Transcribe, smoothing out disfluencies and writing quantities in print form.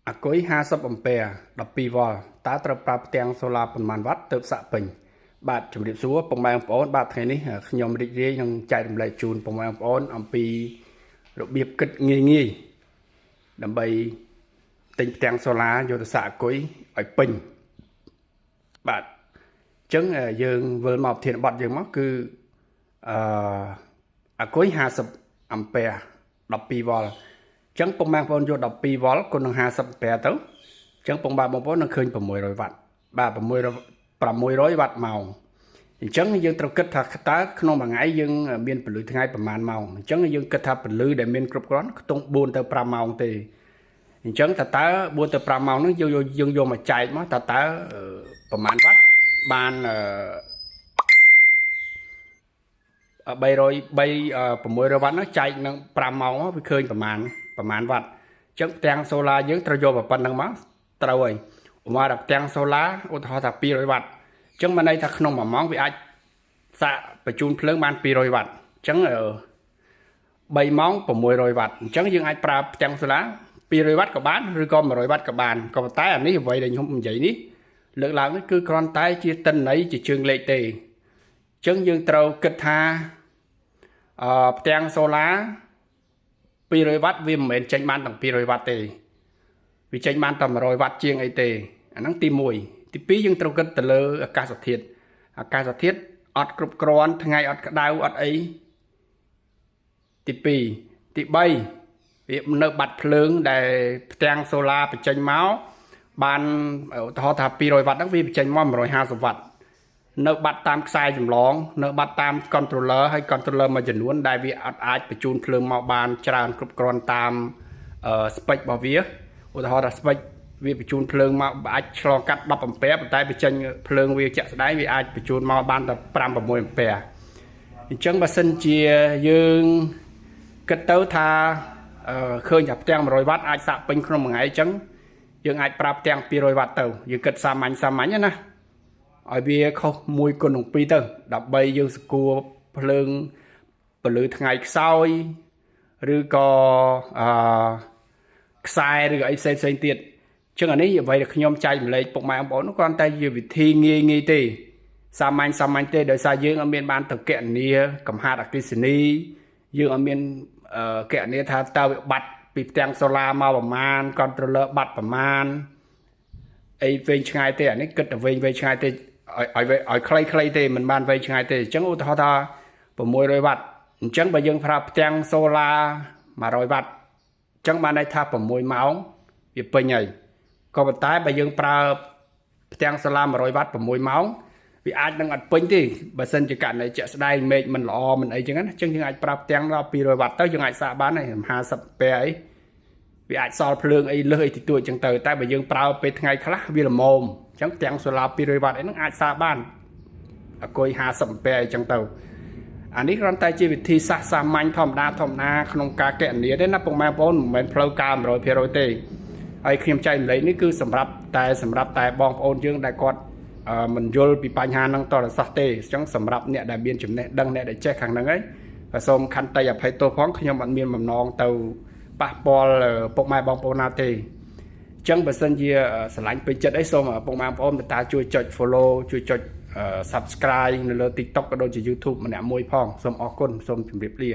អាគុយ50អំពែ12វ៉ុលតើត្រូវប្រើផ្ទាំងសូឡាប៉ុន្មានវ៉ាត់ទើបសាក់ពេញបាទជំរាបសួរពុកម៉ែបងប្អូនបាទថ្ងៃនេះខ្ញុំរីករាយនឹងចែករំលែកជូនពុកម៉ែបងប្អូនអំពីរបៀបគិតងាយដើម្បីទិញផ្ទាំងសូឡាយកទៅសាក់អាគុយឲ្យពេញបាទអញ្ចឹងយើងវិលមកប្រធានបទយើងមកគឺអាគុយ50អំពែ12វ៉ុលចឹងពុកម៉ែបងប្អូនយក12វ៉ុលគុណនឹង50អំពែទៅចឹងពុកម៉ែបងប្អូននឹងឃើញ600វ៉ាត់បាទ600វ៉ាត់ម៉ោងអញ្ចឹងយើងត្រូវគិតថាតើក្នុងមួយថ្ងៃយើងមានពលឺថ្ងៃប្រហែលម៉ោងអញ្ចឹងយើងគិតថាពលឺដែលមានគ្រប់គ្រាន់ខ្ទង់4ទៅ5ម៉ោងទេអញ្ចឹងតើ4ទៅ5ម៉ោងហ្នឹងយើងយកមកចែកមកតើប្រហែលវ៉ាត់បាន600វ៉ាត់នោះចែកនឹង5ម៉ោងវាឃើញប្រហែលវ៉ាត់អញ្ចឹងផ្ទាំងសូឡាយើងត្រូវយកប៉ុណ្្នឹងមកត្រូវហើយឧទាហរណ៍ផ្ទាំងសូឡាឧទាហរណ៍ថា200វ៉ាត់អញ្ចឹងមានន័យថាក្នុង1ម៉ោងវាអាចសាកបញ្ជូនភ្លើងបាន200វ៉ាត់អញ្ចឹង3ម៉ោង600វ៉ាត់អញ្ចឹងយើងអាចប្រើផ្ទាំងសូឡា200វ៉ាត់ក៏បានឬក៏100វ៉ាត់ក៏បានក៏ប៉ុន្តែអានេះអ្វីដែលខ្ញុំនិយាយនេះលើកឡើងនេះគឺគ្រាន់តែជាទិន្នន័យជាជើងលេខទេអញ្ចឹងយើងត្រូវគិតថាផ្ទាំងសូឡា200វ៉ាត់វាមិនមែនចេញបានទាំង200វ៉ាត់ទេវាចេញបានតែ100វ៉ាត់ជាងអីទេអាហ្នឹងទី1ទី2យើងត្រូវគិតទៅលើអាកាសធាតុអត់គ្រប់គ្រាន់ថ្ងៃអត់ក្តៅអត់អីទី2ទី3វានៅបាត់ភ្លើងដែលផ្ទាំងសូឡាបញ្ចេញមកបានឧទាហរណ៍ថា200វ៉ាត់ហ្នឹងវាបញ្ចេញមក150វ៉ាត់នៅបាត់តាមខ្សែចម្លងនៅបាត់តាម controller ហើយ controller មួយចំនួនដែលវាអាចបញ្ជូនភ្លើងមកបានច្រើនគ្រប់គ្រាន់តាមspec របស់វាឧទាហរណ៍ថា spec វាបញ្ជូនភ្លើងមកអាចឆ្លងកាត់10អំពែប៉ុន្តែបញ្ចេញភ្លើងវាជាក់ស្ដែងវាអាចបញ្ជូនមកបានតែ5 6អំពែអញ្ចឹងបើសិនជាយើងគិតទៅថាឃើញថាផ្ទាំង100វ៉ាត់អាចសាក់ពេញក្នុងមួយថ្ងៃអញ្ចឹងយើងអាចប្រើផ្ទាំង200វ៉ាត់ទៅយើងគិតសាមញ្ញណាឲ្យវាខុស1គុណនឹង2ទៅដើម្បីយើងស្គាល់ភ្លើងពលឺថ្ងៃខ្សោយឬក៏ខ្សែឬក៏អីផ្សេងទៀតអញ្ចឹងអានេះអ្វីដែលខ្ញុំចែកម្លែកពុកម៉ែបងប្អូនគ្រាន់តែជាវិធីងាយទេសាមញ្ញទេដោយសារយើងអត់មានបានទៅកណនាកំហាត់អគ្គិសនីយើងអត់មានកណនាថាតើវាបាត់ពីផ្ទាំងសូឡាមកប្រមាណ controller បាត់ប្រមាណអីវែងឆ្ងាយទេអានេះគិតតែវែងឆ្ងាយទេឲ្យខ្លីទេមិនបានវែងឆ្ងាយទេអញ្ចឹងឧទាហរណ៍ថា600វ៉ាត់អញ្ចឹងបើយើងប្រើផ្ទាំងសូឡា100វ៉ាត់អញ្ចឹងបានន័យថា6ម៉ោងវាពេញហើយក៏ប៉ុន្តែបើយើងប្រើផ្ទាំងសូឡា100វ៉ាត់6ម៉ោងវាអាចនឹងអត់ពេញទេបើសិនជាករណីជាក់ស្ដែងមេឃមិនល្អមិនអីចឹងណាអញ្ចឹងយើងអាចប្រើផ្ទាំងដល់200វ៉ាត់ទៅយើងអាចសាកបានហើយ50ពេអីវាអាចសល់ភ្លើងអីលើសអីតិចតួចចឹងទៅតែបើយើងប្រើពេលថ្ងៃខ្លះវាល្មមអញ្ចឹងទាំងសូឡា200វ៉ាត់អីហ្នឹងអាចសាកបានអាគុយ50អំពែអីចឹងទៅអានេះគ្រាន់តែជាវិធីសាស្ត្រសាមញ្ញធម្មតាក្នុងការកណនាទេណាពុកម៉ែបងប្អូនមិនមែនផ្លូវការ 100% ទេហើយខ្ញុំចែកម្លែកនេះគឺសម្រាប់តែបងប្អូនយើងដែលគាត់មិនយល់ពីបញ្ហាហ្នឹងតរសោះទេអញ្ចឹងសម្រាប់អ្នកដែលមានចំណេះដឹងអ្នកដែលចេះខាងហ្នឹងហើយសូមខន្តីអភ័យទោសផងខ្ញុំអត់មានបំណងទៅប៉ះពាល់ពុកម៉ែបងប្អូនណាទេអញ្ចឹងបើសិនជាស្រឡាញ់ពេញចិត្តអីសូមពុកម៉ែបងប្អូនតាជួយចុច follow ជួយចុច subscribe នៅលើ TikTok ក៏ដូចជា YouTube ម្នាក់មួយផងសូមអរគុណសូមជម្រាបលា